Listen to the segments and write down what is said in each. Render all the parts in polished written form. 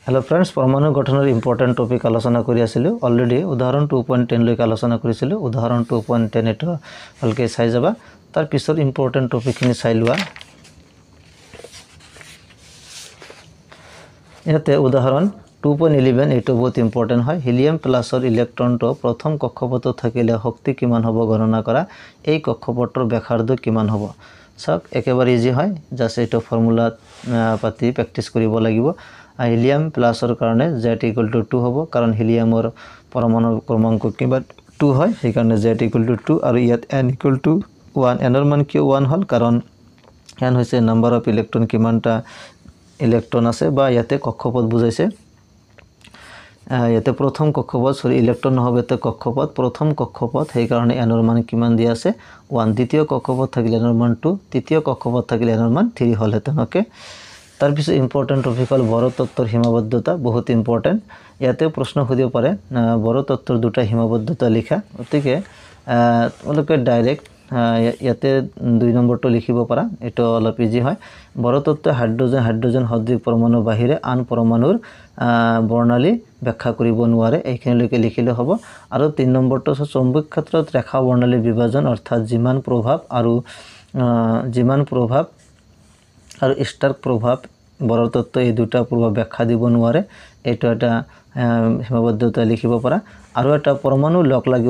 hello friends परमाणु गठনৰ important topic আলোচনা কৰি আছিল অলৰেডি উদাহৰণ 2.10 লৈকে আলোচনা কৰিছিল উদাহৰণ 2.10 এটো ভালকে চাই যাবা তাৰ পিছৰ ইম্পৰ্টেন্ট টপিকখিনি চাই লোৱা ইয়াতে উদাহৰণ 2.11 এটো বহুত ইম্পৰ্টেন্ট হয় হিলিয়াম প্লাসৰ ইলেক্ট্ৰনটো প্ৰথম কক্ষপথত থাকিলে শক্তি কিমান হ'ব গণনা কৰা এই কক্ষপথৰ ব্যাসাৰ্ধ কিমান হ'ব সব একেবাৰে ইজি হয় জাস্ট এটো ফৰ্মুলা পাতি প্ৰেক্টিস কৰিব লাগিব হিলিয়াম প্লাসৰ কাৰণে z = 2 হ'ব কাৰণ হিলিয়ামৰ পৰমাণু ক্ৰমাংক কিবা 2 হয় সেই কাৰণে z = 2 আৰু ইয়াত n = 1 n ৰ মান কি 1 হল কাৰণ n হৈছে নাম্বাৰ অফ ইলেক্ট্ৰন কিমানটা ইলেক্ট্ৰন আছে বা ইয়াতে কক্ষপথ বুজাইছে ইয়াতে প্ৰথম কক্ষপথ সৰি ইলেক্ট্ৰন হবে তে কক্ষপথ প্ৰথম কক্ষপথ সেই কাৰণে n ৰ মান কিমান দিয়া আছে 1 দ্বিতীয় কক্ষপথ থাকিলে n ৰ মান 2 তৃতীয় কক্ষপথ থাকিলে n ৰ মান 3 হল হেতনকে তাৰ পিছত ইম্পৰ্টেন্ট টপিক হল বড় তত্ত্বৰ সীমাবদ্ধতা বহুত ইম্পৰ্টেন্ট ইয়াতে প্ৰশ্ন খুদিব পাৰে বড় তত্ত্বৰ দুটা সীমাবদ্ধতা লিখা অতিকে অলকে ডাইৰেক্ট ইয়াতে 2 নম্বৰটো লিখিব পাৰা এটো অলপ ইজি হয় বড় তত্ত্ব হাইড্ৰোজেন সদৃশ পৰমাণু বাহিৰে আন পৰমাণুৰ বৰ্ণালী ব্যাখ্যা কৰিব নোৱাৰে এইখিনিলৈকে লিখিলে হ'ব আৰু 3 নম্বৰটো চৌম্বক ক্ষেত্ৰত ৰেখা বৰ্ণালী বিভাজন অৰ্থাৎ যিমান প্ৰভাৱ আৰু স্টাৰ প্ৰভাৱ বড় তত্ত্ব এই দুটা প্ৰভাৱ ব্যাখ্যা দিব নোৱাৰে এটো এটা সীমাবদ্ধতা লিখিব পাৰা আৰু এটা পৰমাণু লগ লাগি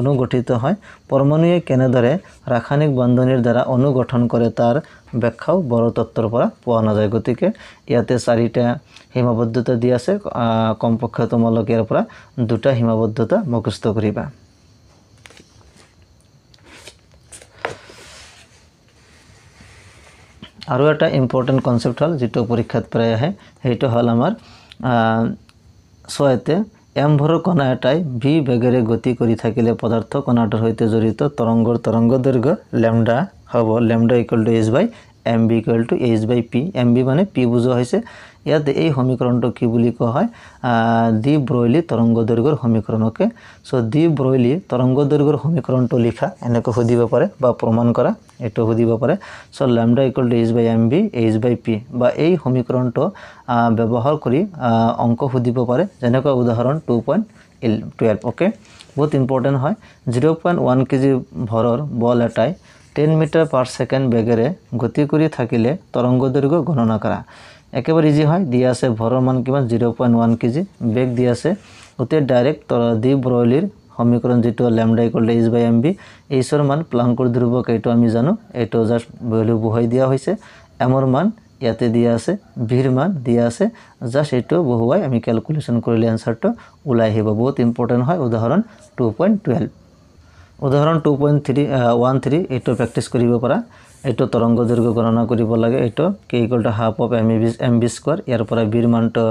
অনুগঠিত হয় পৰমাণুয়ে কেনেদৰে ৰাসায়নিক বন্ধনীৰ দ্বাৰা অনুগঠন কৰে তাৰ ব্যাখ্যাও বড় তত্ত্বৰ পৰা পোৱা নাযায় গতিকে ইয়াতে চাৰিটা সীমাবদ্ধতা দি আছে কমপক্ষে তোমালোকে ইয়াৰ পৰা দুটা সীমাবদ্ধতা মুখস্থ কৰিবা আৰু এটা ইম্পৰ্টেন্ট কনসেপ্ট হল যেটো পৰীক্ষাত প্ৰায় আহে হেটো হল আমাৰ সয়তে m ভৰৰ কণা এটাই v বেগেৰে গতি কৰি থাকিলে পদাৰ্থ কণাটোৰ সৈতে জড়িত তৰংগ দৈৰ্ঘ্য ল্যামডা হ'ব ল্যামডা = h/mv = h/p mv মানে p বুজোৱা হৈছে ইয়াত এই সমীকৰণটো কি বুলি কোৱা হয় দ্বি ব্ৰয়লি তৰংগ দৈৰ্ঘ্যৰ সমীকৰণকে সো দ্বি ব্ৰয়লি তৰংগ দৈৰ্ঘ্যৰ সমীকৰণটো লিখা এনেকৈ খুদিব পাৰে বা প্ৰমাণ কৰা এটো খুদিব পাৰে সো ল্যামডা = h/mv h/p বা এই সমীকৰণটো ব্যৱহাৰ কৰি অংক খুদিব পাৰে যেনেকৈ উদাহৰণ 2.12 ওকে বহুত ইম্পৰ্টেন্ট হয় 0.1 কেজি ভৰৰ বল এটাই 10 মিটাৰ পাৰ সেকেন্ড বেগেৰে গতি কৰি থাকিলে তৰংগ দৈৰ্ঘ্য গণনা কৰা একেবাৰে ইজি হয় দিয়া আছে ভৰৰ মান কিমান 0.1 কেজি বেগ দিয়া আছে ওতে ডাইৰেক্ট দ্বি ব্ৰয়লিৰ সমীকৰণ যেটো ল্যামডা = h/mv h ৰ মান প্লাংকৰ ধ্ৰুৱক এটো আমি জানো এটো জাস্ট ভ্যালু বহাই দিয়া হৈছে m ৰ মান ইয়াতে দিয়া আছে v ৰ মান দিয়া আছে জাস্ট এটো বহুৱাই আমি ক্যালকুলেশন কৰিলে আনসাৰটো ওলাই আহিব বহুত ইম্পৰ্টেন্ট হয় উদাহৰণ 2.12 উদাহৰণ 2.13 এটো প্ৰেক্টিস কৰিব পাৰা এটো তৰংগ দৈৰ্ঘ্য গণনা কৰিব লাগে এটো k = half of mv² ইয়াৰ পৰা v ৰ মানটো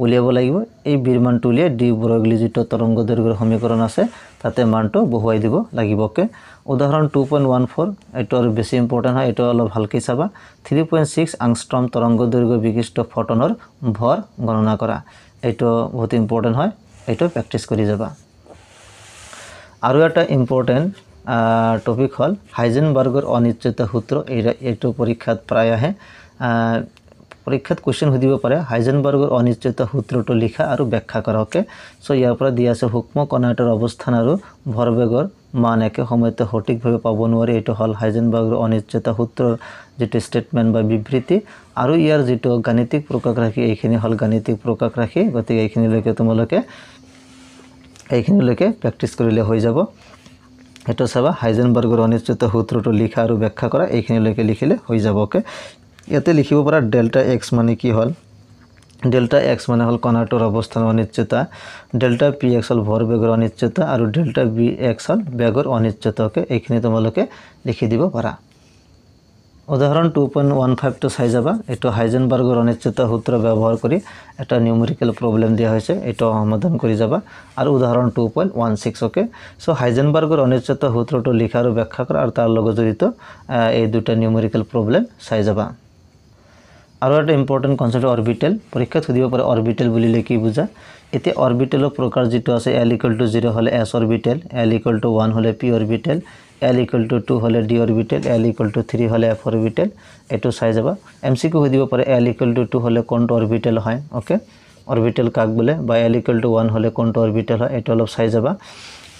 উলিয়াব লাগিব এই v ৰ মানটো উলিয়াই d ব্ৰয়লি যেটো তৰংগ দৈৰ্ঘ্যৰ সমীকৰণ আছে তাতে মানটো বহুৱাই দিব লাগিব কে উদাহৰণ 2.14 এটো আৰু বেছি ইম্পৰ্টেন্ট হয় এটো অলপ ভালকৈ চাবা 3.6 আংষ্ট্ৰম তৰংগ দৈৰ্ঘ্য বিশিষ্ট ফটনৰ ভৰ গণনা কৰা এটো বহুত ইম্পৰ্টেন্ট হয় এটো প্ৰেক্টিস কৰি যাবা আৰু এটা ইম্পৰ্টেন্ট টপিক হল হাইজেনবাৰ্গৰ অনিশ্চয়তা সূত্ৰ এটো পৰীক্ষাত প্ৰায় আহে পৰীক্ষাত কোশ্চেন সুধিব পাৰে হাইজেনবাৰ্গৰ অনিশ্চয়তা সূত্ৰটো লিখা আৰু ব্যাখ্যা কৰা ওকে সো ইয়াৰ পৰা দিয়া আছে সূক্ষ্ম কণাটোৰ অৱস্থান আৰু ভৰবেগৰ মান একে সময়তে সঠিকভাৱে পাব নোৱাৰে এটো হল হাইজেনবাৰ্গৰ অনিশ্চয়তা সূত্ৰৰ যেটো স্টেটমেন্ট বা বিবৃতি আৰু ইয়াৰ যেটো গাণিতিক প্ৰকাশ ৰাখি এইখিনি হল গাণিতিক প্ৰকাশ ৰাখি গতিকে এইখিনিলৈকে তোমালোকে প্ৰেক্টিস কৰিলে হৈ যাব এটো চাবা হাইজেনবাৰ্গৰ অনিশ্চয়তা সূত্ৰটো লিখা আৰু ব্যাখ্যা কৰা এইখিনিলৈকে লিখিলে হৈ যাব ওকে ইয়াতে লিখিব পাৰা ডেল্টা x মানে কি হল ডেল্টা x মানে হল কণাটোৰ অৱস্থানৰ অনিশ্চয়তা ডেল্টা px হল ভৰবেগৰ অনিশ্চয়তা আৰু ডেল্টা vx হল বেগৰ অনিশ্চয়তা ওকে এইখিনি তোমালোকে লিখি দিব পাৰা উদাহৰণ 2.15 টো চাই যাবা এটো হাইজেনবাৰ্গৰ অনিশ্চয়তা সূত্ৰ ব্যৱহাৰ কৰি এটা নিউমেৰিকেল প্ৰবলেম দিয়া হৈছে এটো সমাধান কৰি যাবা আৰু উদাহৰণ 2.16 ওকে সো হাইজেনবাৰ্গৰ অনিশ্চয়তা সূত্ৰটো লিখা আৰু ব্যাখ্যা কৰা আৰু তাৰ লগত জড়িত এই দুটা নিউমেৰিকেল প্ৰবলেম চাই যাবা আৰু এটা ইম্পৰ্টেণ্ট কনসেপ্ট অৰবিটেল পৰীক্ষাত সুধিব পাৰে অৰবিটেল বুলিলে কি বুজা এতিয়া অৰবিটেলৰ প্ৰকাৰ যেটো আছে l = 0 হলে s অৰবিটেল l = 1 হলে p অৰবিটেল l = 2 হলে d অৰবিটেল l = 3 হলে f অৰবিটেল এটো চাই যাবা এমসিকিউ সুধিব পাৰে l = 2 হলে কোনটো অৰবিটেল হয় ওকে অৰবিটেল কাক বলে বা l = 1 হলে কোনটো অৰবিটেল হয় এটো অলপ চাই যাবা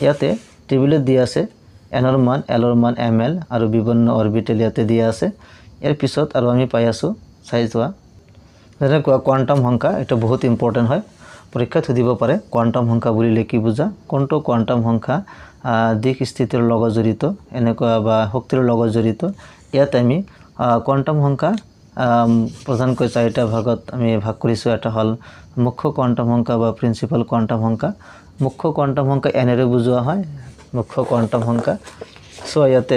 ইয়াতে টেবুলত দিয়া আছে n ৰ মান l ৰ মান ml আৰু বিভিন্ন অৰবিটেল ইয়াতে দিয়া আছে ইয়াৰ পিছত আৰু আমি পাই আছো চাই যোৱা যেনে কোয়ান্টাম সংখ্যা এটা বহুত ইম্পৰ্টেন্ট হয় পৰীক্ষাত সুধিব পাৰে কোয়ান্টাম সংখ্যা বুলিলে কি বুজা কোনটো কোয়ান্টাম সংখ্যা দিক স্থিতিৰ লগত জড়িত এনেকুৱা বা শক্তিৰ লগত জড়িত ইয়াত আমি কোয়ান্টাম সংখ্যা প্ৰধানকৈ চাৰিটা ভাগত আমি ভাগ কৰিছো এটা হল মুখ্য কোয়ান্টাম সংখ্যা বা প্ৰিন্সিপাল কোয়ান্টাম সংখ্যা মুখ্য কোয়ান্টাম সংখ্যা n ৰে বুজোৱা হয় মুখ্য কোয়ান্টাম সংখ্যা সো ইয়াতে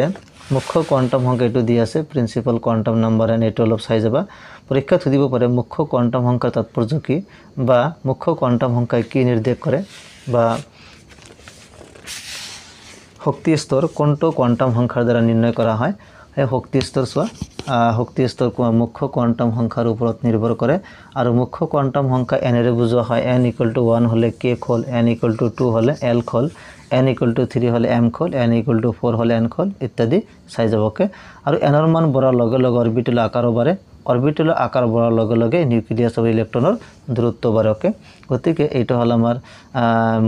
মুখ্য কোয়ান্টাম সংখ্যা এটো দিয়া আছে প্ৰিন্সিপাল কোয়ান্টাম নাম্বাৰ n এটো অলপ চাই যাবা পৰীক্ষাত সুধিব পাৰে মুখ্য কোয়ান্টাম সংখ্যা তাৎপৰ্য কি বা মুখ্য কোয়ান্টাম সংখ্যা কি নিৰ্দেশ কৰে বা শক্তি স্তৰ কোনটো কোয়ান্টাম সংখ্যাৰ দ্বাৰা নিৰ্ণয় কৰা হয় এই শক্তি স্তৰ সোৱা শক্তি স্তৰ মুখ্য কোয়ান্টাম সংখ্যাৰ ওপৰত নিৰ্ভৰ কৰে আৰু মুখ্য কোয়ান্টাম সংখ্যা n ৰে বুজোৱা হয় n = 1 হলে k খোল n = 2 হলে l খোল n = 3 হলে m খোল n = 4 হলে n খোল ইত্যাদি চাই যাবকে আৰু n ৰ মান বঢ়াৰ লগে লগে অৰবিটেল আকাৰ বাঢ়ে অৰবিটেল আকাৰ বঢ়াৰ লগে লগে নিউক্লিয়াছ আৰু ইলেক্ট্ৰনৰ দূৰত্ব বাঢ়ে গতিকে এইটো হল আমাৰ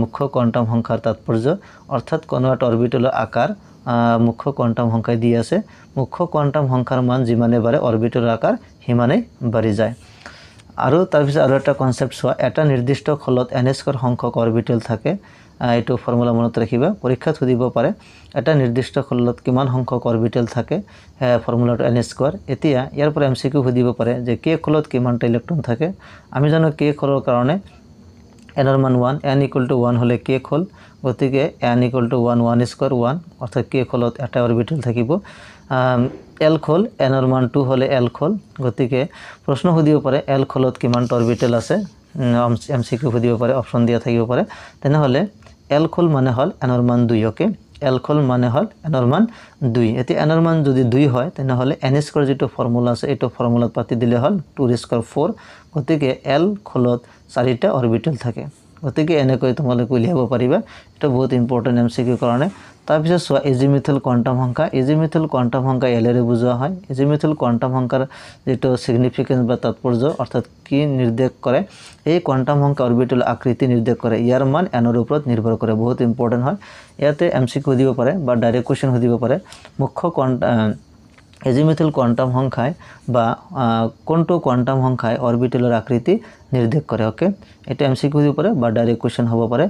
মুখ্য কোয়ান্টাম সংখ্যাৰ তাৎপৰ্য অৰ্থাৎ কোনো এটা অৰবিটেলৰ আকাৰ মুখ্য কোয়ান্টাম সংখ্যা দি আছে মুখ্য কোয়ান্টাম সংখ্যাৰ মান যিমানে বাঢ়ে অৰবিটেলৰ আকাৰ হিমানে বাঢ়ি যায় আৰু তাৰ পিছত আৰু এটা কনসেপ্ট সোৱা এটা নিৰ্দিষ্ট খলত n² সংখ্যক অৰবিটেল থাকে এইটো ফৰ্মুলা মনত ৰাখিবা পৰীক্ষাত সুধিব পাৰে এটা নিৰ্দিষ্ট খলত কিমান সংখ্যক অৰবিটেল থাকে ফৰ্মুলাটো n² এতিয়া ইয়াৰ পৰা এমসিকিউ সুধিব পাৰে যে k খলত কিমানটা ইলেক্ট্ৰন থাকে আমি জানো k খলৰ কাৰণে n ৰ মান 1 n = 1 হলে k খল গতিকে n = 1 1² 1 অৰ্থাৎ k খলত এটা অৰবিটেল থাকিব l খল n ৰ মান 2 হলে l খল গতিকে প্ৰশ্ন সুধিব পাৰে l খলত কিমানটা অৰবিটেল আছে এমসিকিউ সুধিব পাৰে অপচন দিয়া থাকিব পাৰে তেনে হলে l খল মানে হল n ৰ মান 2 ওকে l খল মানে হল n ৰ মান 2 এতি n ৰ মান যদি 2 হয় তেনে হলে n² যেটো ফৰ্মুলা আছে এটো ফৰ্মুলাত পাতি দিলে হল 2^2 4 গতিকে l খলত 4টা অৰবিটেল থাকে গতিকে এনেকৈ তোমালোকে উলিয়াব পাৰিবা এটা বহুত ইম্পৰ্টেন্ট এমসিকিউ কাৰণে তাৰ পিছত সোৱা এজিমিথেল কোয়ান্টাম সংখ্যা এজিমিথেল কোয়ান্টাম সংখ্যা l ৰে বুজোৱা হয় এজিমিথেল কোয়ান্টাম সংখ্যাৰ যেটো সিগনিফিকেন্স বা তাৎপৰ্য অৰ্থাৎ কি নিৰ্দেশ কৰে এই কোয়ান্টাম সংখ্যা অৰবিটেল আকৃতি নিৰ্দেশ কৰে ইয়াৰ মান n ৰ ওপৰত নিৰ্ভৰ কৰে বহুত ইম্পৰ্টেন্ট হয় ইয়াতে এমসিকিউ দিব পাৰে বা ডাইৰেক্ট কোৱেশ্চন সুধিব পাৰে মুখ্য এজিমিথেল কোয়ান্টাম সংখ্যায় বা কোনটো কোয়ান্টাম সংখ্যায় অৰবিটেলৰ আকৃতি নিৰ্দেশ কৰে ওকে এটা এমসিকিউ দিব পাৰে বা ডাইৰেক্ট কোৱেশ্চন হ'ব পাৰে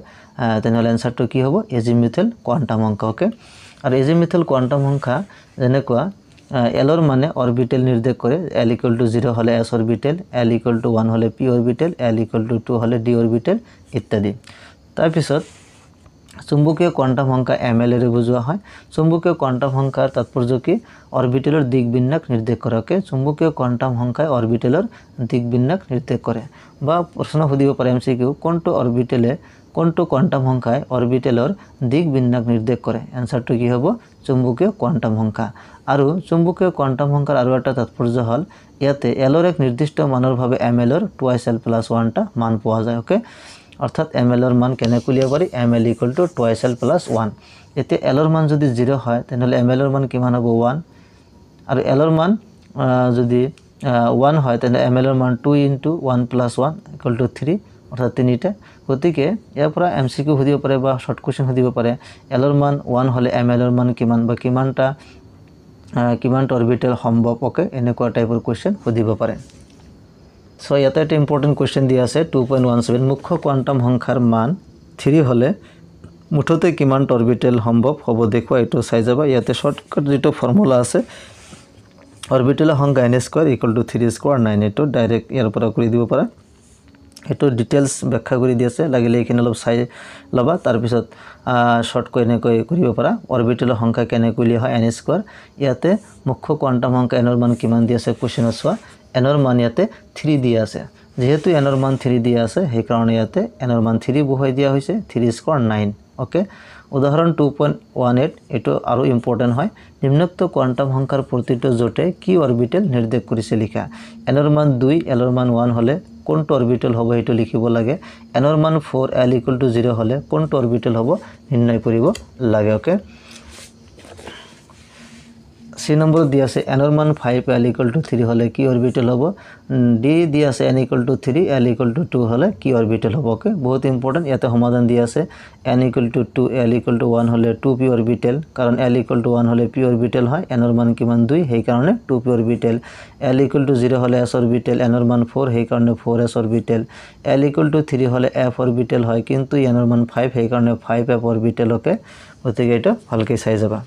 তেনহলে আনসাৰটো কি হ'ব এজিমিথেল কোয়ান্টাম সংখ্যা ওকে আৰু এজিমিথেল কোয়ান্টাম সংখ্যা যেনেকুৱা l ৰ মানে অৰবিটেল নিৰ্দেশ কৰে l = 0 হলে s অৰবিটেল l = 1 হলে p অৰবিটেল l = 2 হলে d অৰবিটেল ইত্যাদি তাৰ পিছত চুম্বকীয় কোয়ান্টাম সংখ্যা ml ৰে বুজোৱা হয় চুম্বকীয় কোয়ান্টাম সংখ্যাৰ তাৎপৰ্য কি অৰবিটেলৰ দিক বিন্যাস নিৰ্দেশ কৰে ওকে চুম্বকীয় কোয়ান্টাম সংখ্যাই অৰবিটেলৰ দিক বিন্যাস নিৰ্দেশ কৰে বা প্ৰশ্ন সুধিব পাৰে এমসিকিউ কোনটো অৰবিটেলে কোনটো কোয়ান্টাম সংখ্যাই অৰবিটেলৰ দিক বিন্যাস নিৰ্দেশ কৰে আনসাৰটো কি হ'ব চুম্বকীয় কোয়ান্টাম সংখ্যা আৰু চুম্বকীয় কোয়ান্টাম সংখ্যাৰ আৰু এটা তাৎপৰ্য হল ইয়াতে l ৰ এক নিৰ্দিষ্ট মানৰ ভাবে ml ৰ 2l + 1 টা মান পোৱা যায় ওকে অৰ্থাৎ ml ৰ মান কেনে কুলিয়া পাৰি ml = 2l + 1 এতে l ৰ মান যদি 0 হয় তেনহলে ml ৰ মান কিমান হ'ব 1 আৰু l ৰ মান যদি 1 হয় তেনে ml ৰ মান 2 * 1 + 1 = 3 অৰ্থাৎ 3টা গতিকে ইয়াৰ পৰা এমসিকিউ সুধিব পাৰে বা শৰ্ট কোৱেশ্চন সুধিব পাৰে l ৰ মান 1 হলে ml ৰ মান কিমান বা কিমানটা অৰবিটেল সম্ভৱ ওকে এনেকুৱা টাইপৰ কোৱেশ্চন সুধিব পাৰে সো ইয়াতে এটা ইম্পৰ্টেন্ট কোৱেশ্চন দিয়া আছে 2.17 মুখ্য কোয়ান্টাম সংখ্যাৰ মান 3 হলে মুঠতে কিমানটা অৰবিটেল সম্ভৱ হ'ব দেখুৱা এটো চাই যাবা ইয়াতে শৰ্টকাট যেটো ফৰ্মুলা আছে অৰবিটেলৰ সংখ্যা n² = 3² 9 এটো ডাইৰেক্ট ইয়াৰ পৰা কৰি দিব পাৰা এটো ডিটেইলছ ব্যাখ্যা কৰি দি আছে লাগিলে এখানে অলপ চাই লবা তাৰ পিছত শৰ্ট কৈ এনেকৈ কৰিব পাৰা অৰবিটেলৰ সংখ্যা কেনে কুলি হয় n² ইয়াতে মুখ্য কোয়ান্টাম সংখ্যা n ৰ মান কিমান দি আছে কোৱেশ্চনত সোৱা n ৰ মান ইয়াতে 3 দি আছে যেহেতু n ৰ মান 3 দি আছে সেই কাৰণে ইয়াতে n ৰ মান 3 বহাই দিয়া হৈছে 3² 9 ওকে উদাহরণ 2.18 এটো আরো ইম্পর্টেন্ট হয় নিম্নোক্ত কোয়ান্টাম সংখ্যার প্রতিটো জোটে কি অরবিটেল নির্দেশ কৰিছে লিখা এনৰ মান 2 এলৰ মান 1 হলে কোনটো অৰবিটেল হ'ব এটো লিখিব লাগে এনৰ মান 4 l = 0 হলে কোনটো অৰবিটেল হ'ব নিৰ্ণয় কৰিব লাগে ওকে C নম্বর দিয়া আছে n এর মান 5 l = 3 হলে কি অরবিটাল হবে d দিয়া আছে n = 3 l = 2 হলে কি অরবিটাল হবে ওকে বহুত ইম্পর্টেন্ট ইয়াতে সমাধান দিয়া আছে n = 2 l = 1 হলে 2p অরবিটাল কারণ l = 1 হলে p অরবিটাল হয় n এর মান কিমান 2 সেই কারণে 2p অরবিটাল l = 0 হলে s অরবিটাল n এর মান 4 সেই কারণে 4s অরবিটাল l = 3 হলে f অরবিটাল হয় কিন্তু n এর মান 5 সেই কারণে 5f অরবিটাল ওকে গতিকে এটা ভালকৈ চাই যাবা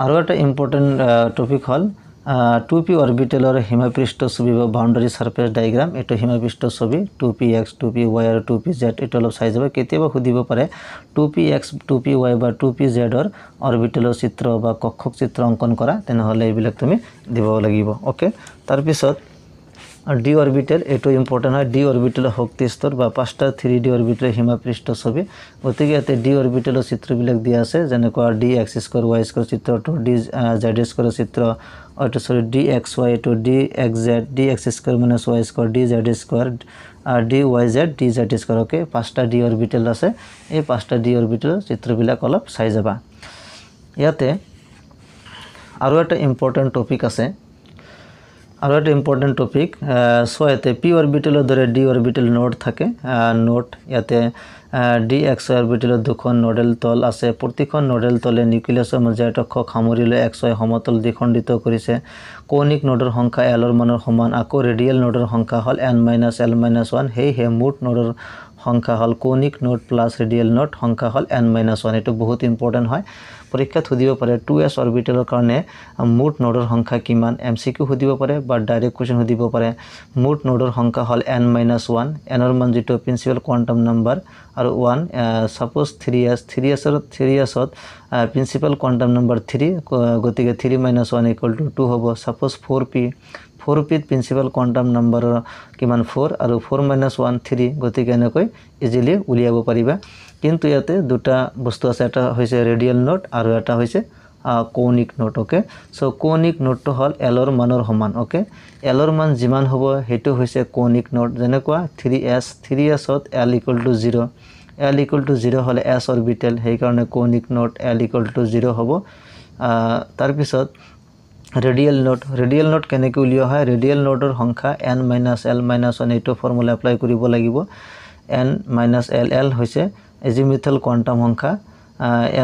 আরো একটা ইম্পর্টেন্ট টপিক হল 2p অৰবিটালৰ হিমাপৃষ্ঠ ছবি বা বাউন্ডাৰি সাৰফেস ডায়াগ্ৰাম এটা হিমাপৃষ্ঠ ছবি 2px 2py আৰু 2pz এটা অলপ চাই যাব কেতিয়াবা সুধিব পাৰে 2px 2py বা 2pz ৰ অৰবিটালৰ চিত্ৰ বা কক্ষক চিত্ৰ অঙ্কন কৰা তেনেহলে এইবিলাক তুমি দিব লাগিব ওকে তাৰ পিছত d অৰবিটাল এটো ইম্পৰ্টেন্ট হয় d অৰবিটালৰ শক্তি স্তৰ বা 5টা 3d অৰবিটালৰ হিমাপৃষ্ঠ ছবি গতিকে এতে d অৰবিটালৰ চিত্ৰবিলাক দিয়া আছে যেনেকুৱা dx² y² চিত্ৰটো dz² চিত্ৰ অটো সৰি dxy এটো dxz dx² - y² dz² dyz dz² okay 5টা d অরবিটাল আছে এই 5টা d অৰবিটালৰ চিত্ৰবিলাক অলপ চাই যাবা ইয়াতে আৰু এটা ইম্পৰ্টেন্ট টপিক আছে আৰু এটা ইম্পৰ্টেন্ট টপিক সো এতে p অৰবিটালৰ দৰে d অৰবিটাল নোড থাকে নোড ইয়াতে dx অৰবিটালৰ দুখন নোডেল তল আছে প্ৰতিখন নোডেল তলে নিউক্লিয়াছৰ মাজত কক্ষক সামৰিলে xy সমতল দ্বিখণ্ডিত কৰিছে কৌণিক নোডৰ সংখ্যা l ৰ মানৰ সমান আকৌ ৰেডিয়েল নোডৰ সংখ্যা হল n - l - 1 হে মুঠ নোডৰ সংখ্যা হল কৌণিক নোড প্লাস ৰেডিয়েল নোড সংখ্যা হল n - 1 এটো বহুত ইম্পৰ্টেন্ট হয় পৰীক্ষাত সুধিব পাৰে 2s অৰবিটালৰ কাৰণে মুঠ নোডৰ সংখ্যা কিমান MCQ সুধিব পাৰে বা ডাইৰেক্ট কোৱেশ্চন সুধিব পাৰে মুঠ নোডৰ সংখ্যা হল n - 1 n ৰ মান যেটো প্ৰিন্সিপাল কোয়ান্টাম নাম্বাৰ আৰু 1 সাপোজ 3s ত প্ৰিন্সিপাল কোয়ান্টাম নাম্বাৰ 3 গতিকে 3 - 1 = 2 হ'ব সাপোজ 4p ত প্ৰিন্সিপাল কোয়ান্টাম নাম্বাৰৰ কিমান 4 আৰু 4 - 1 3 গতিকে এনেকৈ ইজিলি উলিয়াব পাৰিবা কিন্তু ইয়াতে দুটা বস্তু আছে এটা হৈছে ৰেডিয়েল নোড আৰু এটা হৈছে কৌণিক নোড ওকে সো কৌণিক নোডটো হল l ৰ মানৰ সমান ওকে l ৰ মান যিমান হ'ব হেতু হৈছে কৌণিক নোড যেনেকুৱা 3s ত l = 0 l = 0 হলে s অরবিটাল সেই কাৰণে কৌণিক নোড l = 0 হ'ব তাৰ পিছত ৰেডিয়েল নোড কেনেকৈ উলিওৱা হয় ৰেডিয়েল নোডৰ সংখ্যা n - l - 1 এইটো ফৰ্মুলা এপ্লাই কৰিব লাগিব n - l হৈছে এজিমিথাল কোয়ান্টাম সংখ্যা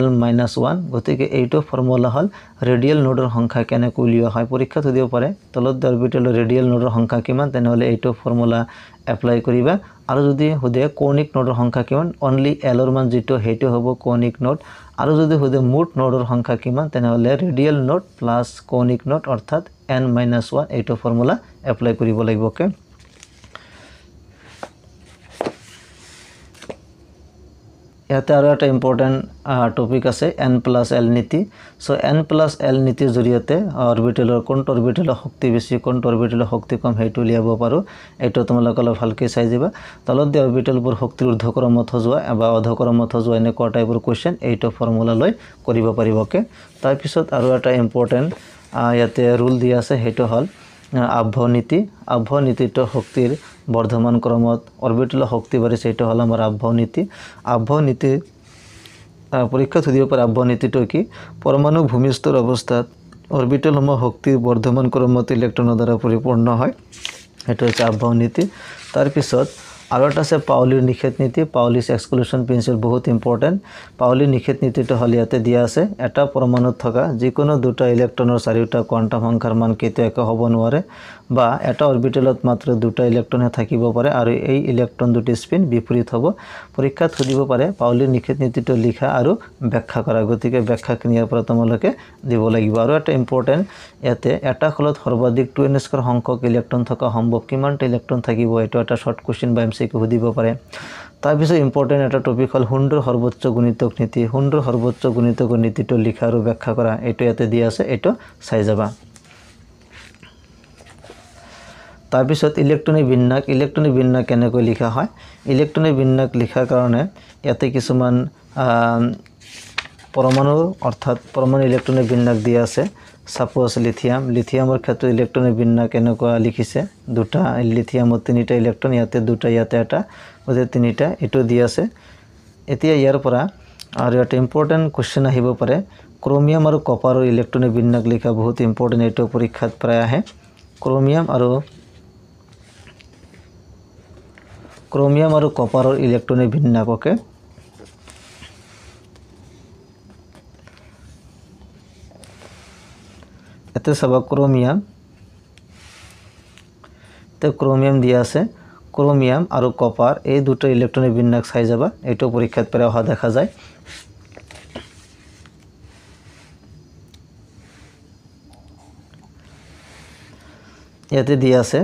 l - 1 গতিকে এইটো ফর্মুলা হল ৰেডিয়েল নোডৰ সংখ্যা কেনেকৈ উলিওৱা হয় পৰীক্ষাত সুধিব পাৰে তলত অৰবিটেলৰ ৰেডিয়েল নোডৰ সংখ্যা কিমান তেনেহলে এইটো ফৰ্মুলা এপ্লাই কৰিবা আৰু যদি সুধে কৌণিক নোডৰ সংখ্যা কিমান অনলি l ৰ মান যেটো হেতু হ'ব কৌণিক নোড আৰু যদি সুধে মুঠ নোডৰ সংখ্যা কিমান তেনেহলে ৰেডিয়েল নোড প্লাস কৌণিক নোড অৰ্থাৎ n - 1 এইটো ফৰ্মুলা এপ্লাই কৰিব লাগিব ওকে ইয়াতে আৰু এটা ইম্পর্টেন্ট টপিক আছে n + l নীতি সো n + l নীতিৰ জৰিয়তে অৰবিটেলৰ কোনটো অৰবিটেলৰ শক্তি বেছি কোনটো অৰবিটেলৰ শক্তি কম হেতু লিয়াব পাৰো এটো তোমালোক অলপ ভালকৈ চাই যাবা তলত দি অৰবিটেলবোৰ শক্তিৰ ঊৰ্ধ্বক্ৰমত যোৱা বা অধক্ৰমত যোৱা এনেকুৱা টাইপৰ কোৱেশ্চন এইটো ফৰ্মুলা লৈ কৰিব পাৰিব ওকে তাৰ পিছত আৰু এটা ইম্পৰ্টেন্ট ইয়াতে ৰুল দিয়া আছে হেতু হল আভ্য নীতিটো শক্তিৰ বৰ্ধমান ক্ৰমত অৰবিটেলৰ শক্তি বাঢ়িছে এটো হল আমাৰ আভ্য নীতি পৰীক্ষাত সুধিব পাৰে আভ্য নীতিটো কি পৰমাণু ভূমিস্তৰ অৱস্থাত অৰবিটেলসমূহ শক্তিৰ বৰ্ধমান ক্ৰমত ইলেক্ট্ৰনৰ দ্বাৰা পৰিপূৰ্ণ হয় এটো হৈছে আভ্য নীতি তাৰ পিছত আৰু এটা আছে পাউলিৰ নিষেধ নীতি পাউলিছ এক্সক্লুশন প্ৰিন্সিপল বহুত ইম্পৰ্টেন্ট পাউলিৰ নিষেধ নীতিটো হল ইয়াতে দিয়া আছে এটা পৰমাণুত থকা যিকোনো দুটা ইলেক্ট্ৰনৰ চাৰিটা কোয়ান্টাম সংখ্যাৰ মান কেতিয়াও একে হ'ব নোৱাৰে বা এটা অৰবিটেলত মাত্ৰ দুটা ইলেক্ট্ৰন থাকিব পাৰে আৰু এই ইলেক্ট্ৰন দুটি স্পিন বিপৰীত হ'ব পৰীক্ষাত সুধিব পাৰে পাউলিৰ নিষেধ নীতিটো লিখা আৰু ব্যাখ্যা কৰা গতিকে ব্যাখ্যা কিনিয়াৰ পৰা তোমালোকে দিব লাগিব আৰু এটা ইম্পৰ্টেন্ট ইয়াতে এটা খলত সৰ্বাধিক 2n² সংখ্যক ইলেক্ট্ৰন থকা সম্ভৱ কিমানটা ইলেক্ট্ৰন থাকিব এটো এটা শৰ্ট কোশ্চেন বা MCQ সুধিব পাৰে তাৰ পিছত ইম্পৰ্টেন্ট এটা টপিক হল হুন্ডৰ সৰ্বোচ্চ গুণিতক নীতি হুন্ডৰ সৰ্বোচ্চ গুণিতকৰ নীতিটো লিখা আৰু ব্যাখ্যা কৰা এটো ইয়াতে দিয়া আছে এটো চাই যাবা তাৰপিছত ইলেক্ট্ৰনিক বিন্যাস কেনেকৈ লিখা হয় ইলেক্ট্ৰনিক বিন্যাস লিখাৰ কাৰণে ইয়াতে কিছুমান পৰমাণু অৰ্থাৎ পৰমাণু ইলেক্ট্ৰনিক বিন্যাস দিয়া আছে সাপোজ লিথিয়ামৰ ক্ষেত্ৰত ইলেক্ট্ৰনিক বিন্যাস কেনেকুৱা লিখিছে দুটা লিথিয়ামৰ তিনিটা ইলেক্ট্ৰন ইয়াতে দুটা ইয়াতে এটা ওতে তিনিটা এটো দিয়া আছে এতিয়া ইয়াৰ পৰা আৰু এটা ইম্পৰ্টেন্ট কোৱেশ্চন আহিব পাৰে ক্ৰোমিয়াম আৰু কপাৰৰ ইলেক্ট্ৰনিক বিন্যাস লিখা বহুত ইম্পৰ্টেন্ট এটো পৰীক্ষাত প্ৰায় আহে ক্ৰোমিয়াম আৰু কপাৰৰ ইলেক্ট্ৰনিক বিন্যাসকে এতে সব ক্ৰোমিয়াম দিয়া আছে ক্ৰোমিয়াম আৰু কপাৰ এই দুটো ইলেক্ট্ৰনিক বিন্যাস চাই যাবা এটো পৰীক্ষাত প্ৰায় অহা দেখা যায় ইয়াতে দিয়া আছে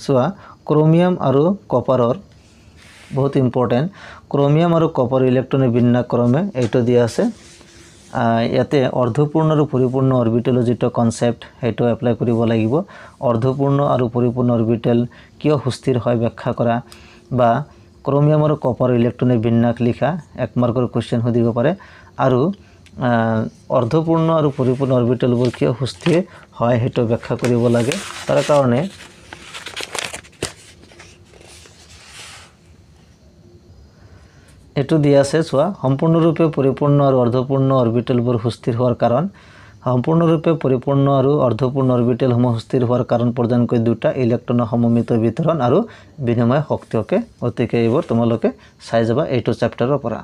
সোয়া ক্ৰোমিয়াম আৰু কপাৰৰ বহুত ইম্পৰ্টেন্ট ক্ৰোমিয়াম আৰু কপাৰ ইলেক্ট্ৰনিক বিন্যাস ক্ৰমে এটো দিয়া আছে ইয়াতে অৰ্ধপূৰ্ণ আৰু পৰিপূৰ্ণ অৰবিটেলৰ যেটো কনসেপ্ট হেটো এপ্লাই কৰিব লাগিব অৰ্ধপূৰ্ণ আৰু পৰিপূৰ্ণ অৰবিটেল কিয় সুস্থিৰ হয় ব্যাখ্যা কৰা বা ক্ৰোমিয়াম আৰু কপাৰ ইলেক্ট্ৰনিক বিন্যাস লিখা এক মাৰ্কৰ কোৱেশ্চন হ'ব পাৰে আৰু অৰ্ধপূৰ্ণ আৰু পৰিপূৰ্ণ অৰবিটেলবোৰ কিয় সুস্থিৰ হয় হেটো ব্যাখ্যা কৰিব লাগে তাৰ কাৰণে এটো দিয়া আছে সোয়া সম্পূৰ্ণৰূপে পৰিপূৰ্ণ আৰু অৰ্ধপূৰ্ণ অৰবিটেলবোৰ সুস্থিৰ হোৱাৰ কাৰণ সম্পূৰ্ণৰূপে পৰিপূৰ্ণ আৰু অৰ্ধপূৰ্ণ অৰবিটেলসমূহ সুস্থিৰ হোৱাৰ কাৰণ প্ৰধানকৈ দুটা ইলেক্ট্ৰনৰ সমমিত বিতৰণ আৰু বিনিময় শক্তিকে অতিকে এইবোৰ তোমালোকে চাই যাবা এইটো চেপ্টাৰৰ পৰা